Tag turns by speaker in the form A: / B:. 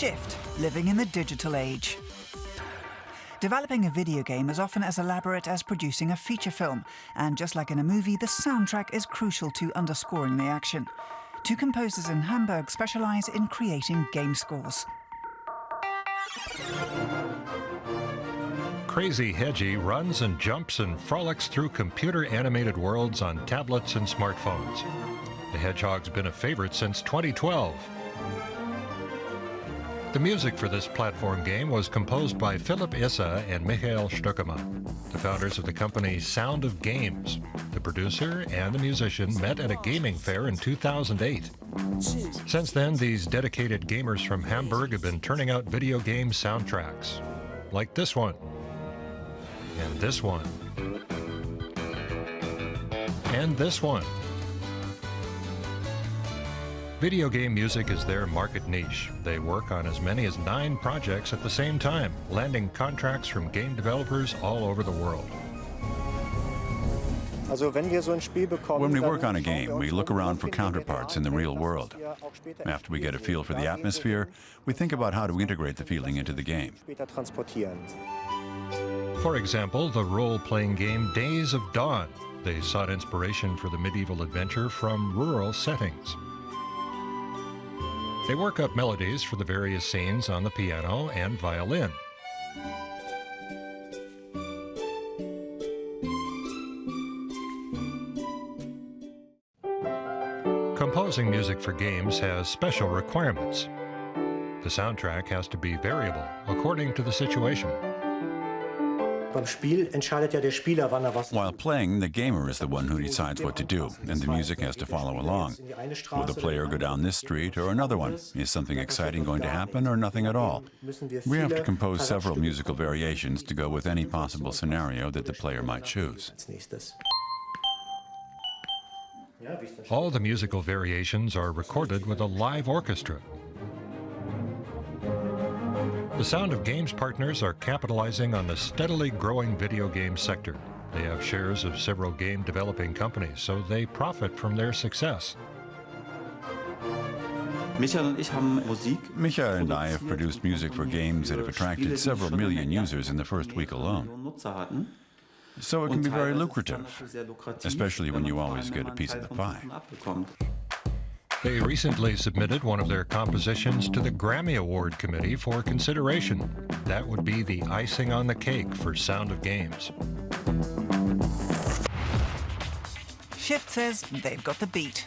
A: Shift, living in the digital age. Developing a video game is often as elaborate as producing a feature film, and just like in a movie, the soundtrack is crucial to underscoring the action. Two composers in Hamburg specialize in creating game scores.
B: Crazy Hedgie runs and jumps and frolics through computer-animated worlds on tablets and smartphones. The Hedgehog's been a favorite since 2012. The music for this platform game was composed by Philipp Issa and Michael Stöckermann, the founders of the company Sound of Games. The producer and the musician met at a gaming fair in 2008. Since then, these dedicated gamers from Hamburg have been turning out video game soundtracks, like this one, and this one, and this one. Video game music is their market niche. They work on as many as 9 projects at the same time, landing contracts from game developers all over the world.
C: When we work on a game, we look around for counterparts in the real world. After we get a feel for the atmosphere, we think about how to integrate the feeling into the game.
B: For example, the role-playing game Days of Dawn. They sought inspiration for the medieval adventure from rural settings. They work up melodies for the various scenes on the piano and violin. Composing music for games has special requirements. The soundtrack has to be variable according to the situation.
C: While playing, the gamer is the one who decides what to do, and the music has to follow along. Will the player go down this street or another one? Is something exciting going to happen or nothing at all? We have to compose several musical variations to go with any possible scenario that the player might choose.
B: All the musical variations are recorded with a live orchestra. The Sound of Games partners are capitalizing on the steadily growing video game sector. They have shares of several game developing companies, so they profit from their success.
C: Micha and I have produced music for games that have attracted several million users in the first week alone. So it can be very lucrative, especially when you always get a piece of the pie.
B: They recently submitted one of their compositions to the Grammy Award Committee for consideration. That would be the icing on the cake for Sound of Games.
A: Shift says they've got the beat.